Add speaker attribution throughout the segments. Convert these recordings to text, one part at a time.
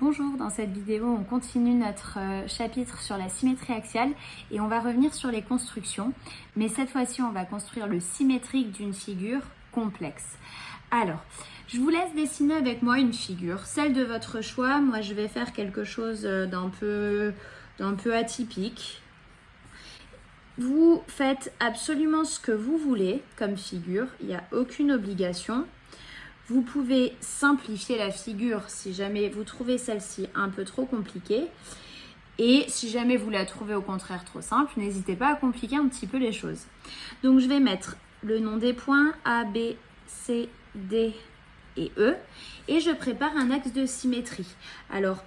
Speaker 1: Bonjour, dans cette vidéo on continue notre chapitre sur la symétrie axiale et on va revenir sur les constructions, mais cette fois-ci on va construire le symétrique d'une figure complexe. Alors, je vous laisse dessiner avec moi une figure, celle de votre choix. Moi je vais faire quelque chose d'un peu atypique. Vous faites absolument ce que vous voulez comme figure, il n'y a aucune obligation. Vous pouvez simplifier la figure si jamais vous trouvez celle-ci un peu trop compliquée. Et si jamais vous la trouvez au contraire trop simple, n'hésitez pas à compliquer un petit peu les choses. Donc je vais mettre le nom des points A, B, C, D et E. Et je prépare un axe de symétrie. Alors,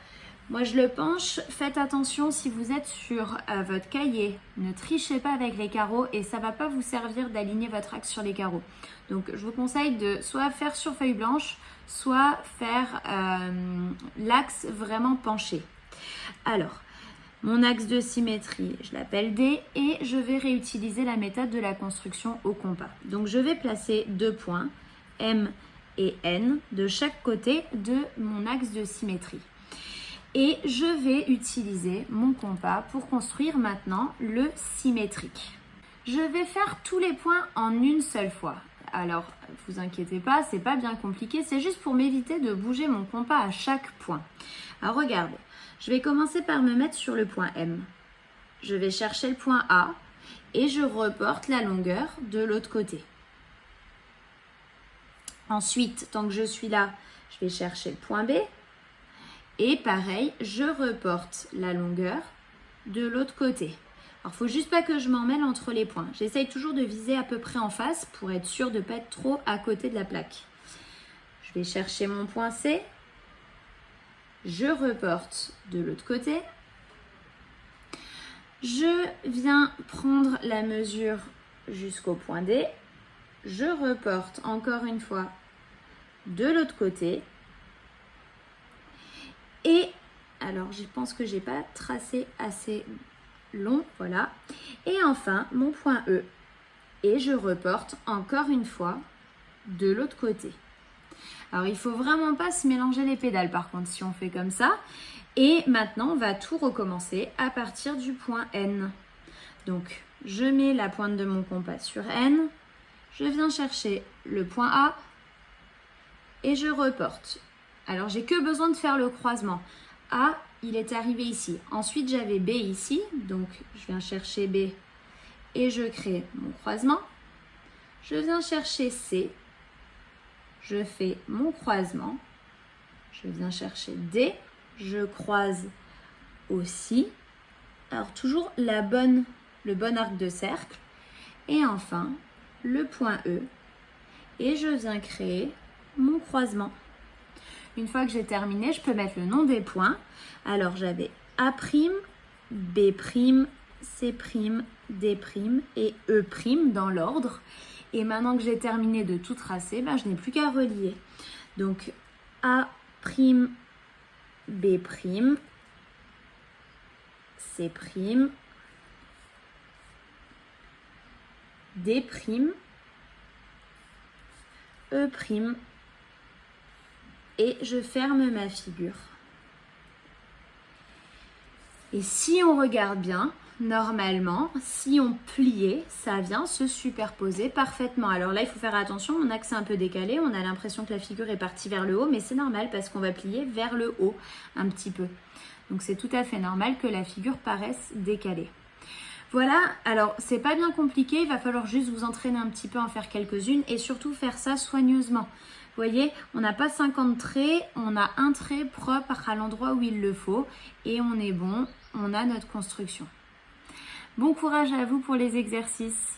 Speaker 1: moi je le penche, faites attention si vous êtes sur votre cahier, ne trichez pas avec les carreaux et ça ne va pas vous servir d'aligner votre axe sur les carreaux. Donc je vous conseille de soit faire sur feuille blanche, soit faire l'axe vraiment penché. Alors, mon axe de symétrie, je l'appelle D et je vais réutiliser la méthode de la construction au compas. Donc je vais placer deux points, M et N, de chaque côté de mon axe de symétrie. Et je vais utiliser mon compas pour construire maintenant le symétrique. Je vais faire tous les points en une seule fois. Alors, vous inquiétez pas, c'est pas bien compliqué, c'est juste pour m'éviter de bouger mon compas à chaque point. Alors regardez, je vais commencer par me mettre sur le point M. Je vais chercher le point A et je reporte la longueur de l'autre côté. Ensuite, tant que je suis là, je vais chercher le point B. Et pareil, je reporte la longueur de l'autre côté. Alors, il ne faut juste pas que je m'en mêle entre les points. J'essaye toujours de viser à peu près en face pour être sûr de ne pas être trop à côté de la plaque. Je vais chercher mon point C. Je reporte de l'autre côté. Je viens prendre la mesure jusqu'au point D. Je reporte encore une fois de l'autre côté. Et alors, je pense que je n'ai pas tracé assez long, voilà. Et enfin, mon point E. Et je reporte encore une fois de l'autre côté. Alors, il ne faut vraiment pas se mélanger les pédales, par contre, si on fait comme ça. Et maintenant, on va tout recommencer à partir du point N. Donc, je mets la pointe de mon compas sur N. Je viens chercher le point A et je reporte. Alors, j'ai que besoin de faire le croisement. A, il est arrivé ici. Ensuite, j'avais B ici. Donc, je viens chercher B et je crée mon croisement. Je viens chercher C. Je fais mon croisement. Je viens chercher D. Je croise aussi. Alors, toujours le bon arc de cercle. Et enfin, le point E. Et je viens créer mon croisement. Une fois que j'ai terminé, je peux mettre le nom des points. Alors, j'avais A', B', C', D' et E' dans l'ordre. Et maintenant que j'ai terminé de tout tracer, je n'ai plus qu'à relier. Donc, A', B', C', D', E', et je ferme ma figure. Et si on regarde bien, normalement, si on pliait, ça vient se superposer parfaitement. Alors là, il faut faire attention, mon axe est un peu décalé, on a l'impression que la figure est partie vers le haut, mais c'est normal parce qu'on va plier vers le haut un petit peu. Donc c'est tout à fait normal que la figure paraisse décalée. Voilà, alors c'est pas bien compliqué, il va falloir juste vous entraîner un petit peu à en faire quelques-unes et surtout faire ça soigneusement. Vous voyez, on n'a pas 50 traits, on a un trait propre à l'endroit où il le faut et on est bon, on a notre construction. Bon courage à vous pour les exercices.